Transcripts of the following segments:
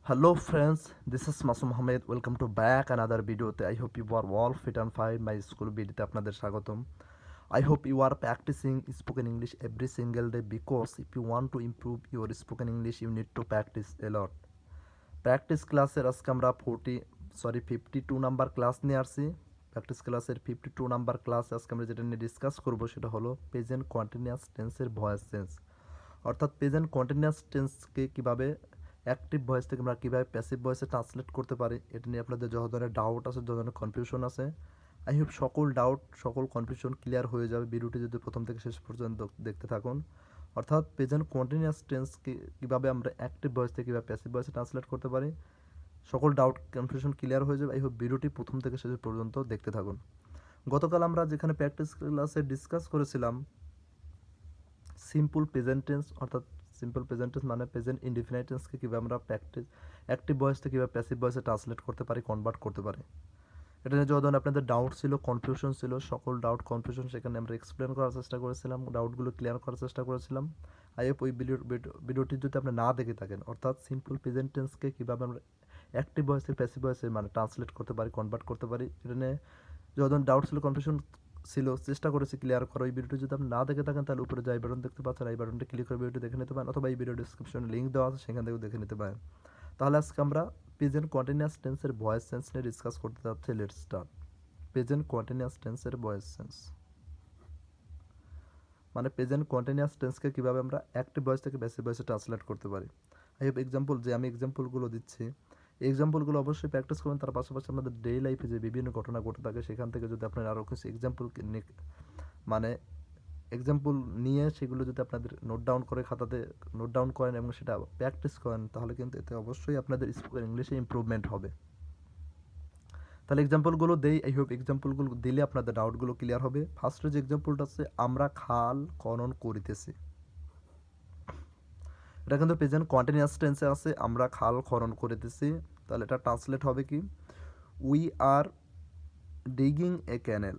Hello friends, this is Masum Ahmed. Welcome to back another video. I hope you are all fit and fine. My school video আপনাদের স্বাগতম. I hope you are practicing spoken English every single day because if you want to improve your spoken English you need to practice a lot. Practice ক্লাসের আজকে আমরা 52 number class নিয়ে আসছি। Practice ক্লাসের 52 number class আজকে আমরা যেটা নিয়ে ডিসকাস করব সেটা হলো প্রেজেন্ট কন্টিনিউয়াস টেন্সের ভয়েস চেঞ্জ, অর্থাৎ প্রেজেন্ট কন্টিনিউয়াস টেন্সকে কীভাবে অ্যাক্টিভ ভয়েস থেকে আমরা কীভাবে প্যাসিভ ভয়েসে ট্রান্সলেট করতে পারি। এটা নিয়ে আপনাদের যত ধরনের ডাউট আছে, যত ধরনের কনফিউশন আছে, আই হোপ সকল ডাউট সকল কনফিউশন ক্লিয়ার হয়ে যাবে ভিডিওটি যদি প্রথম থেকে শেষ পর্যন্ত দেখতে থাকুন। অর্থাৎ প্রেজেন্ট কন্টিনিউয়াস টেন্সকে কীভাবে আমরা অ্যাক্টিভ ভয়েস থেকে কীভাবে প্যাসিভ ভয়েসে ট্রান্সলেট করতে পারি, সকল ডাউট কনফিউশন ক্লিয়ার হয়ে যাবে। আই হোপ ভিডিওটি প্রথম থেকে শেষ পর্যন্ত দেখতে থাকুন। গতকাল আমরা যেখানে প্র্যাকটিস ক্লাসে ডিসকাস করেছিলাম সিম্পল প্রেজেন্ট টেন্স, অর্থাৎ সিম্পল প্রেজেন্ট টেন্স মানে প্রেজেন্ট ইনডিফিনাইট টেন্সকে কীভাবে আমরা অ্যাক্টিভ ভয়েস থেকে কীভাবে প্যাসিভ ভয়েসে ট্রান্সলেট করতে পারি, কনভার্ট করতে পারি। এটা নিয়ে যখন আপনাদের ডাউট ছিল, কনফিউশন ছিল, সকল ডাউট কনফিউশন সেখানে আমরা এক্সপ্লেন করার চেষ্টা করেছিলাম, ডাউটগুলো ক্লিয়ার করার চেষ্টা করেছিলাম। আই হোপ ওই ভিডিওটি যদি আপনি না দেখে থাকেন, অর্থাৎ সিম্পল প্রেজেন্ট টেন্সকে কীভাবে আমরা অ্যাক্টিভ ভয়েস থেকে প্যাসিভ ভয়েসে মানে ট্রান্সলেট করতে পারি, কনভার্ট করতে পারি, এটা নিয়ে যখন ডাউট ছিল, কনফিউশন ছিল, চেষ্টা করেছি ক্লিয়ার করো। এই ভিডিওটি যদি আপনি না দেখে থাকেন তাহলে উপরে যে আই বাটন দেখতে পাচ্ছেন, আই বাটনটি ক্লিক করে ভিডিওটি দেখে নিতে পারেন, অথবা এই ভিডিও ডিসক্রিপশনে লিঙ্ক দেওয়া আছে সেখান থেকেও দেখে নিতে পারেন। তাহলে আজকে আমরা প্রেজেন্ট কন্টিনিউয়াস টেন্সের ভয়েস চেঞ্জ নিয়ে ডিসকাস করতে যাচ্ছি। Let's start. প্রেজেন্ট কন্টিনিউয়াস টেন্সের ভয়েস চেঞ্জ মানে প্রেজেন্ট কন্টিনিউয়াস টেন্সকে কীভাবে আমরা অ্যাক্টিভ ভয়েস থেকে প্যাসিভ ভয়েসে ট্রান্সলেট করতে পারি। আই হোপ এক্সাম্পল যে আমি এক্সাম্পলগুলো দিচ্ছি, এই এক্সাম্পলগুলো অবশ্যই প্র্যাকটিস করবেন। তার পাশাপাশি আমাদের ডেইলি লাইফে যে বিভিন্ন ঘটনা ঘটে থাকে সেখান থেকে যদি আপনার আরও কিছু এক্সাম্পল মানে এক্সাম্পল নিয়ে সেগুলো যদি আপনাদের নোট ডাউন করে খাতাতে নোট ডাউন করেন এবং সেটা প্র্যাকটিস করেন তাহলে কিন্তু এতে অবশ্যই আপনাদের স্পোকেন ইংলিশে ইমপ্রুভমেন্ট হবে। তাহলে এক্সাম্পলগুলো দেই, আই হোপ এক্সাম্পলগুলো দিলে আপনাদের ডাউটগুলো ক্লিয়ার হবে। ফার্স্টে যে এক্সাম্পলটা আছে, আমরা খাল খনন করিতেছি, এটা কিন্তু প্রেজেন্ট কন্টিনিউয়াস টেন্সে আছে, আমরা খাল খনন করিতেছি। তাহলে এটা ট্রান্সলেট হবে কি, উই আর ডিগিং এ ক্যানেল।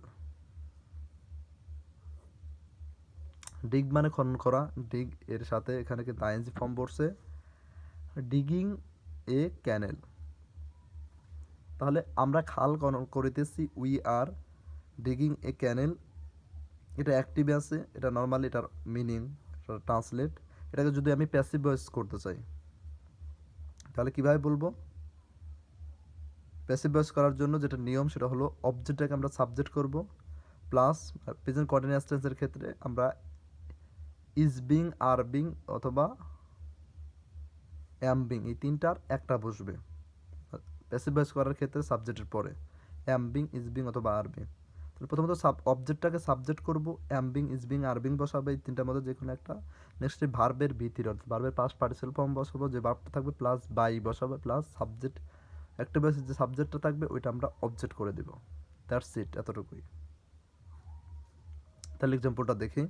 ডিগ মানে খনন করা, ডিগ এর সাথে এখানে কিন্তু আইএনজি ফর্ম বসছে, ডিগিং এ ক্যানেল। তাহলে আমরা খাল খনন করিতেছি, উই আর ডিগিং এ ক্যানেল, এটা অ্যাক্টিভ আছে, এটা নর্মালি এটার মিনিং ট্রান্সলেট। এটাকে যদি আমি প্যাসিভ ভয়েস করতে চাই তাহলে কীভাবে বলবো। প্যাসিভ ভয়েস করার জন্য যেটা নিয়ম সেটা হলো অবজেক্টটাকে আমরা সাবজেক্ট করব, প্লাস প্রেজেন্ট কন্টিনিউয়াস টেন্সের ক্ষেত্রে আমরা ইজ বিং, আর বিং অথবা অ্যাম বিং, এই তিনটার একটা বসবে প্যাসিভ ভয়েস করার ক্ষেত্রে সাবজেক্টের পরে, অ্যাম বিং, ইজ বিং অথবা আর বিং। তাহলে প্রথমত অবজেক্টটাকে সাবজেক্ট করব, অ্যাম being, is being, are being বসাবে, এই তিনটার মধ্যে যে কোনো একটা। নেক্সট ভার্বের ভিতরে অর্থাৎ ভার্বের পাস্ট পার্টিসিপাল ফর্ম বসাবো, যে ভার্বটা থাকবে প্লাস বাই বসাবে, প্লাস সাবজেক্ট অ্যাক্টিভ ভয়েসের যে সাবজেক্টটা থাকবে ওইটা আমরা অবজেক্ট করে দেব। দ্যাটস ইট, এতটুকুই। তাহলে এক্সাম্পলটা দেখি,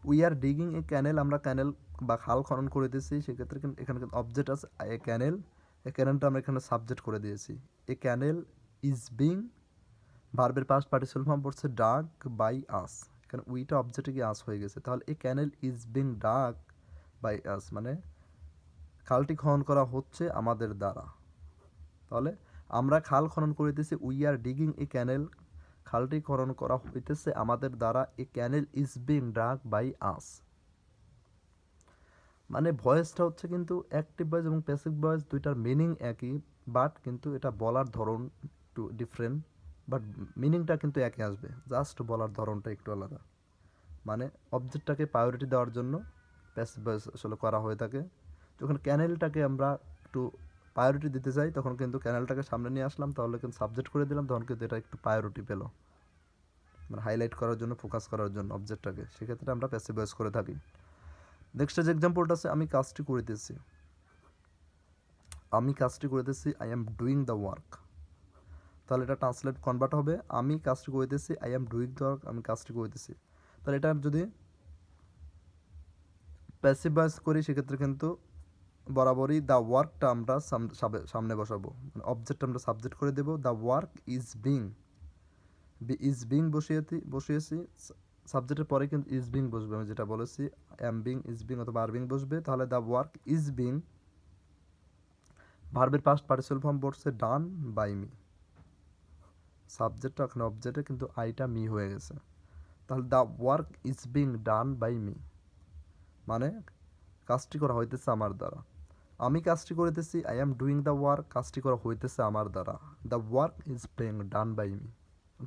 উই আর ডিগিং এ ক্যানেল, আমরা ক্যানেল বা খাল খনন করে দিয়েছি, সেক্ষেত্রে কিন্তু এখানে কিন্তু অবজেক্ট আছে এ ক্যানেল, এ ক্যানেলটা আমরা এখানে সাবজেক্ট করে দিয়েছি। এ ক্যানেল ইজ বিং, ভার্বের পাস্ট পার্টিসিপাল ফর্ম পড়ছে ডাগ বাই আস, এখানে উইটা অবজেক্টে কি আস হয়ে গেছে। তাহলে a canal is being dug by us মানে খালটি খনন করা হচ্ছে আমাদের দ্বারা। তাহলে আমরা খাল খনন করিতেছি, উই আর ডিগিং এ ক্যানেল, খালটি খনন করা হইতেছে আমাদের দ্বারা, a canal is being dug by us. মানে ভয়েসটা হচ্ছে কিন্তু অ্যাক্টিভ ভয়েস এবং প্যাসিভ ভয়েস দুইটার মিনিং একই, বাট কিন্তু এটা বলার ধরন একটু ডিফারেন্ট, বাট মিনিংটা কিন্তু একই আসবে, জাস্ট বলার ধরনটা একটু আলাদা। মানে অবজেক্টটাকে প্রায়োরিটি দেওয়ার জন্য প্যাসিভ ভয়েস আসলে করা হয়ে থাকে। যখন ক্যানেলটাকে আমরা একটু প্রায়োরিটি দিতে চাই তখন কিন্তু ক্যানেলটাকে সামনে নিয়ে আসলাম, তাহলে কিন্তু সাবজেক্ট করে দিলাম, তখন কিন্তু এটা একটু প্রায়োরিটি পেল, মানে হাইলাইট করার জন্য, ফোকাস করার জন্য অবজেক্টটাকে, সেক্ষেত্রে আমরা প্যাসিভ ভয়েস করে থাকি। নেক্সট যে এক্সাম্পলটা আছে, আমি কাজটি করিতেছি, আমি কাজটি করিতেছি, I am doing the work. তাহলে এটা ট্রান্সলেট কনভার্ট হবে, আমি কাজটি করিতেছি, I am doing the work, আমি কাজটি করিতেছি। তাহলে এটা যদি প্যাসিভ ভয়েস করি সেক্ষেত্রে কিন্তু বরাবরই দ্য ওয়ার্কটা আমরা সামনে বসাবো, মানে অবজেক্ট আমরা সাবজেক্ট করে দেবো, the work is being, is being বসিয়েছি, সাবজেক্টের পরে কিন্তু ইজ বিং বসবে, আমি যেটা বলেছি এম বিং, ইজ বিং অথবা আর বিং বসবে। তাহলে দ্য ওয়ার্ক ইজ বিং ভার্বের পাস্ট পার্টিসিপাল ফর্ম পড়ছে ডান বাই মি, সাবজেক্টটা এখানে অবজেক্টে কিন্তু আইটা মি হয়ে গেছে। তাহলে the work is being done by me, মানে কাজটি করা হইতেছে আমার দ্বারা। আমি কাজটি করিতেছি, I am doing the work, কাজটি করা হইতেছে আমার দ্বারা। The work is being done by me,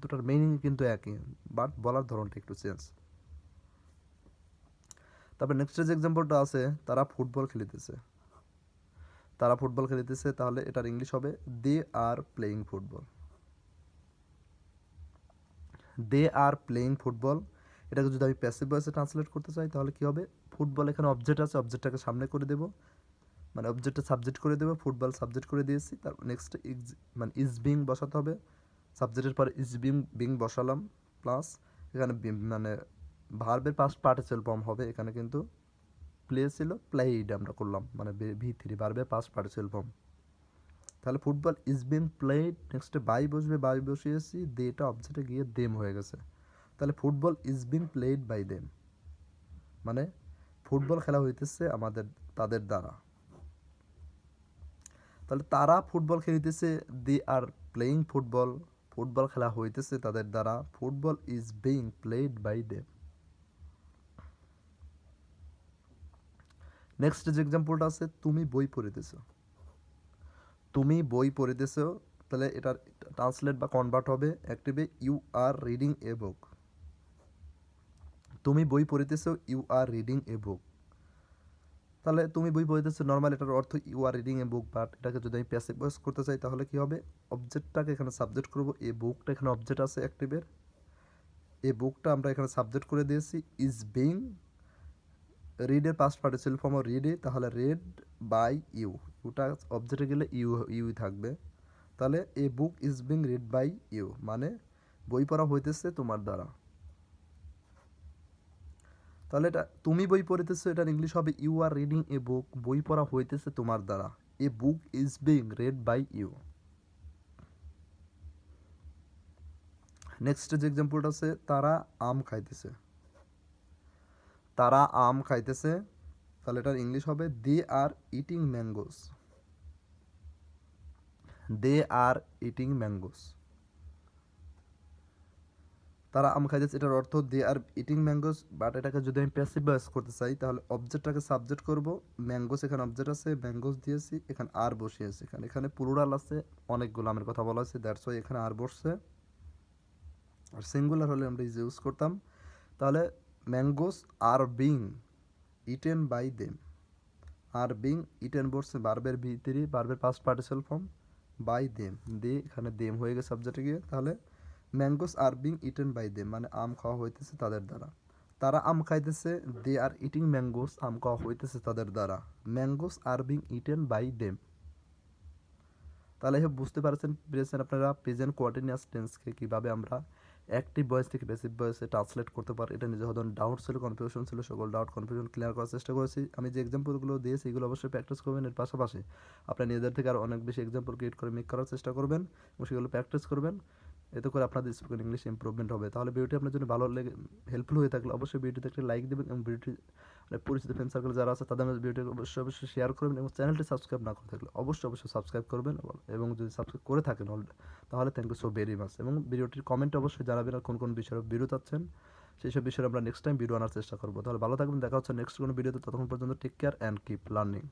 দুটার মিনিং কিন্তু একই, বাট বলার ধরনটা একটু চেঞ্জ। তারপর নেক্সট যে এক্সাম্পলটা আছে, তারা ফুটবল খেলিতেছে। তারা ফুটবল খেলিতেছে, তাহলে এটার ইংলিশ হবে they are playing football. They are playing football, এটাকে যদি আমি প্যাসিভ ভয়েসে ট্রান্সলেট করতে চাই তাহলে কি হবে, ফুটবল এখানে অবজেক্ট আছে, অবজেক্টটাকে সামনে করে দেব, মানে অবজেক্টটা সাবজেক্ট করে দেবো, ফুটবল সাবজেক্ট করে দিয়েছি। তারপর নেক্সট মানে ইজ বিং বসাতে হবে, সাবজেক্টের পরে ইজ বিং বসালাম, প্লাস এখানে মানে ভার্বের পাস্ট পার্টিসিপাল ফর্ম হবে, এখানে কিন্তু প্লে ছিল, প্লেইড আমরা করলাম, মানে V3 ভার্বের পাস্ট পার্টিসিপাল ফর্ম। তাহলে ফুটবল ইজ বিং প্লেড, নেক্সটে বাই বসবে, বাই বসিয়েছি, দেটা অবজেক্টে গিয়ে দেম হয়ে গেছে। তাহলে football is being played by them, মানে ফুটবল খেলা হইতেছে আমাদের তাদের দ্বারা। তাহলে তারা ফুটবল খেলিতেছে, they are playing football, football খেলা হইতেছে তাদের দ্বারা, football is being played by them. Next যে এক্সাম্পলটা আছে, তুমি বই পড়িতেছ। তুমি বই পড়িতেছ, তাহলে এটার ট্রান্সলেট বা কনভার্ট হবে অ্যাক্টিভে ইউ আর রিডিং এ বুক। তুমি বই পড়িতেছ, ইউ আর রিডিং এ বুক। তাহলে তুমি বই পড়িতেছ, নর্মাল এটার অর্থ you are reading a book, but এটাকে যদি আমি প্যাসিভ ভয়েস করতে চাই তাহলে কি হবে, অবজেক্টটাকে এখানে সাবজেক্ট করব, এ বুকটা এখানে অবজেক্ট আছে অ্যাক্টিভের, এই বুকটা আমরা এখানে সাবজেক্ট করে দিয়েছি, ইজ বিং, রিডের পাস্ট পার্টিসিপাল ফর্ম রিডে, তাহলে রেড বাই ইউ, ইউটা অবজেক্টে গেলে ইউই থাকবে। তাহলে a book is being read by you, মানে বই পড়া হইতেছে তোমার দ্বারা। তাহলে এটা তুমি বই পড়িতেছো, এটার ইংলিশ হবে ইউ আর রিডিং এ বুক, বই পড়া হইতেছে তোমার দ্বারা, a book is being read by you. Next যে এক্সাম্পলটা আছে, তারা আম খাইতেছে। তারা আম খাইতেছে, তাহলে এটার ইংলিশ হবে they are eating mangoes. They are eating mangoes, তারা আম খাইতেছে, এটার অর্থ they are eating mangoes, but এটাকে যদি আমি প্যাসিভ ভয়েস করতে চাই তাহলে অবজেক্টটাকে সাবজেক্ট করব, ম্যাঙ্গোস এখানে অবজেক্ট আছে, ম্যাঙ্গোস দিয়েছি, এখানে আর বসিয়েছি, এখানে প্লুরাল আছে, অনেকগুলো আমের কথা বলা আছে, দ্যাটস ওয়াই এখানে আর বসছে। আর সিঙ্গুলার হলে আমরা ইউজ করতাম, তাহলে mangoes are being eaten by them, are being eaten বসছে বার্বের V3, বার্বের past participle form, by them, they এখানে দেম হয়ে গেছে সাবজেক্টে গিয়ে, তাহলে mangoes are being eaten by them, মানে আম খাওয়া হইতেছে তাদের দ্বারা। তারা আম খাইতেছে, দে আর ইটিং ম্যাঙ্গোস, আম খাওয়া হইতেছে তাদের দ্বারা, mangoes are being eaten by them. তাহলে বুঝতে পেরেছেন আপনারা প্রেজেন্ট কন্টিনিউয়াস টেন্সকে কীভাবে আমরা অ্যাক্টিভ ভয়েস থেকে প্যাসিভ ভয়েসে ট্রান্সলেট করতে পারি। এটা নিজে হয়তো ডাউট ছিল, কনফিউশন ছিল, সকল ডাউট কনফিউশন ক্লিয়ার করার চেষ্টা করেছি। আমি যে এক্সাম্পলগুলো দিয়েছি এগুলো অবশ্যই প্র্যাকটিস করবেন, এর পাশাপাশি আপনার নিজেদের থেকে আরও অনেক বেশি এক্সাম্পল ক্রিয়েট করে মেক করার চেষ্টা করবেন এবং সেগুলো প্র্যাকটিস করবেন, এতে করে আপনাদের স্পোকেন ইংলিশ ইমপ্রুভমেন্ট হবে। তাহলে ভিডিওটি আপনার জন্য ভালো লেগে হেল্পফুল হয়ে থাকলে অবশ্যই ভিডিওতে একটা লাইক দেবেন এবং ভিডিওটি পরিচিত ফ্রেন্ড সার্কেল যারা আছে তাদের মধ্যে ভিডিওটি অবশ্যই শেয়ার করবেন এবং চ্যানেলটি সাবস্ক্রাইব না করে থাকলে অবশ্যই সাবস্ক্রাইব করবেন, এবং যদি সাবস্ক্রাইব করে থাকেন তাহলে thank you so very much. এবং ভিডিওটির কমেন্ট অবশ্যই জানাবেন আর কোন বিষয়ে ভিডিও চাচ্ছেন, সেই সব বিষয়ে আমরা নেক্সট টাইম ভিডিও আনার চেষ্টা করবো। তাহলে ভালো থাকবেন, দেখা হচ্ছে নেক্সট কোনো ভিডিওতে, ততক্ষণ পর্যন্ত take care and keep learning.